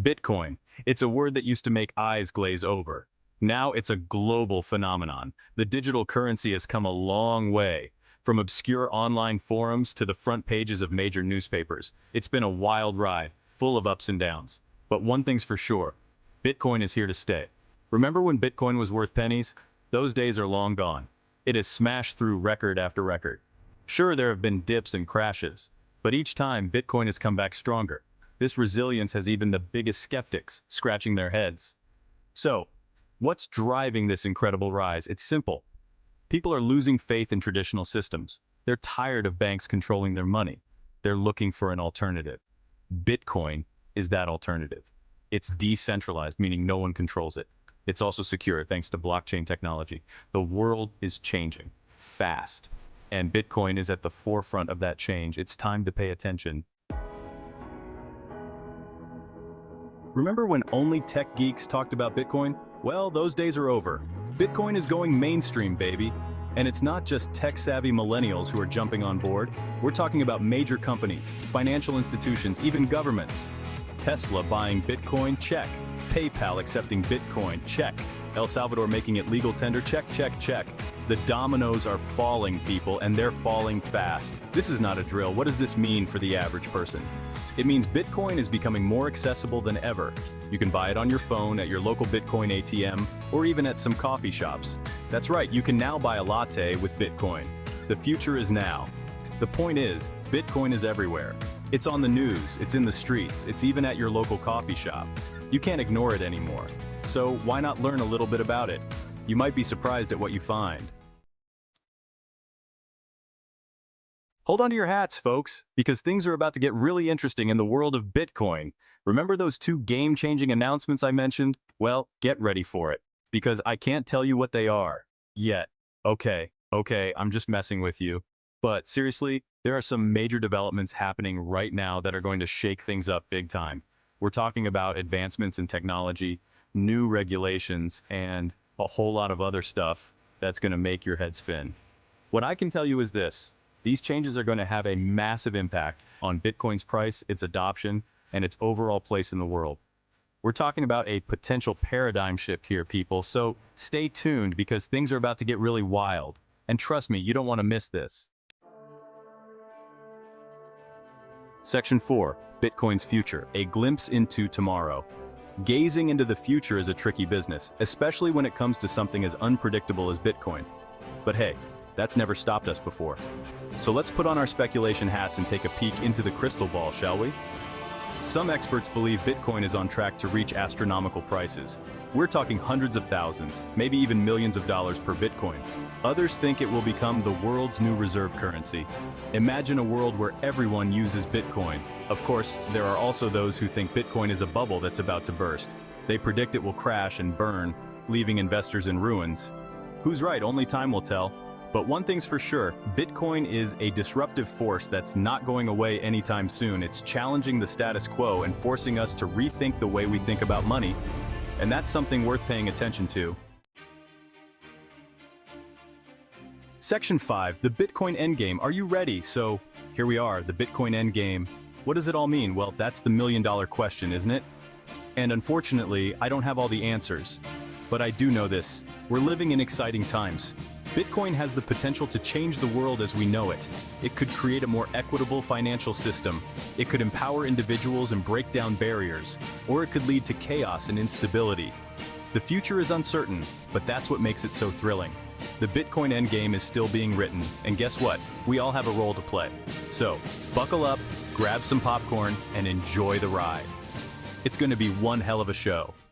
Bitcoin. It's a word that used to make eyes glaze over. Now it's a global phenomenon. The digital currency has come a long way, from obscure online forums to the front pages of major newspapers. It's been a wild ride, full of ups and downs. But one thing's for sure, Bitcoin is here to stay. Remember when Bitcoin was worth pennies? Those days are long gone. It has smashed through record after record. Sure, there have been dips and crashes, but each time Bitcoin has come back stronger. This resilience has even the biggest skeptics scratching their heads. So, what's driving this incredible rise? It's simple. People are losing faith in traditional systems. They're tired of banks controlling their money. They're looking for an alternative. Bitcoin is that alternative. It's decentralized, meaning no one controls it. It's also secure thanks to blockchain technology. The world is changing fast, and Bitcoin is at the forefront of that change. It's time to pay attention. Remember when only tech geeks talked about Bitcoin? Well, those days are over. Bitcoin is going mainstream, baby. And it's not just tech-savvy millennials who are jumping on board. We're talking about major companies, financial institutions, even governments. Tesla buying Bitcoin? Check. PayPal accepting Bitcoin? Check. El Salvador making it legal tender? Check, check, check. The dominoes are falling, people, and they're falling fast. This is not a drill. What does this mean for the average person? It means Bitcoin is becoming more accessible than ever. You can buy it on your phone, at your local Bitcoin ATM, or even at some coffee shops. That's right, you can now buy a latte with Bitcoin. The future is now. The point is, Bitcoin is everywhere. It's on the news, it's in the streets, it's even at your local coffee shop. You can't ignore it anymore. So why not learn a little bit about it? You might be surprised at what you find. Hold on to your hats, folks, because things are about to get really interesting in the world of Bitcoin. Remember those two game-changing announcements I mentioned? Well, get ready for it, because I can't tell you what they are yet. Okay, I'm just messing with you. But seriously, there are some major developments happening right now that are going to shake things up big time. We're talking about advancements in technology, new regulations, and a whole lot of other stuff that's going to make your head spin. What I can tell you is this. These changes are going to have a massive impact on Bitcoin's price, its adoption, and its overall place in the world. We're talking about a potential paradigm shift here, people, so stay tuned because things are about to get really wild. And trust me, you don't want to miss this. Section 4, Bitcoin's future, a glimpse into tomorrow. Gazing into the future is a tricky business, especially when it comes to something as unpredictable as Bitcoin. But hey, that's never stopped us before. So let's put on our speculation hats and take a peek into the crystal ball, shall we? Some experts believe Bitcoin is on track to reach astronomical prices. We're talking hundreds of thousands, maybe even millions of dollars per Bitcoin. Others think it will become the world's new reserve currency. Imagine a world where everyone uses Bitcoin. Of course, there are also those who think Bitcoin is a bubble that's about to burst. They predict it will crash and burn, leaving investors in ruins. Who's right? Only time will tell. But one thing's for sure, Bitcoin is a disruptive force that's not going away anytime soon. It's challenging the status quo and forcing us to rethink the way we think about money. And that's something worth paying attention to. Section 5, the Bitcoin endgame. Are you ready? So, here we are, the Bitcoin endgame. What does it all mean? Well, that's the million-dollar question, isn't it? And unfortunately, I don't have all the answers. But I do know this. We're living in exciting times. Bitcoin has the potential to change the world as we know it. It could create a more equitable financial system. It could empower individuals and break down barriers. Or it could lead to chaos and instability. The future is uncertain, but that's what makes it so thrilling. The Bitcoin endgame is still being written, and guess what? We all have a role to play. So, buckle up, grab some popcorn, and enjoy the ride. It's going to be one hell of a show.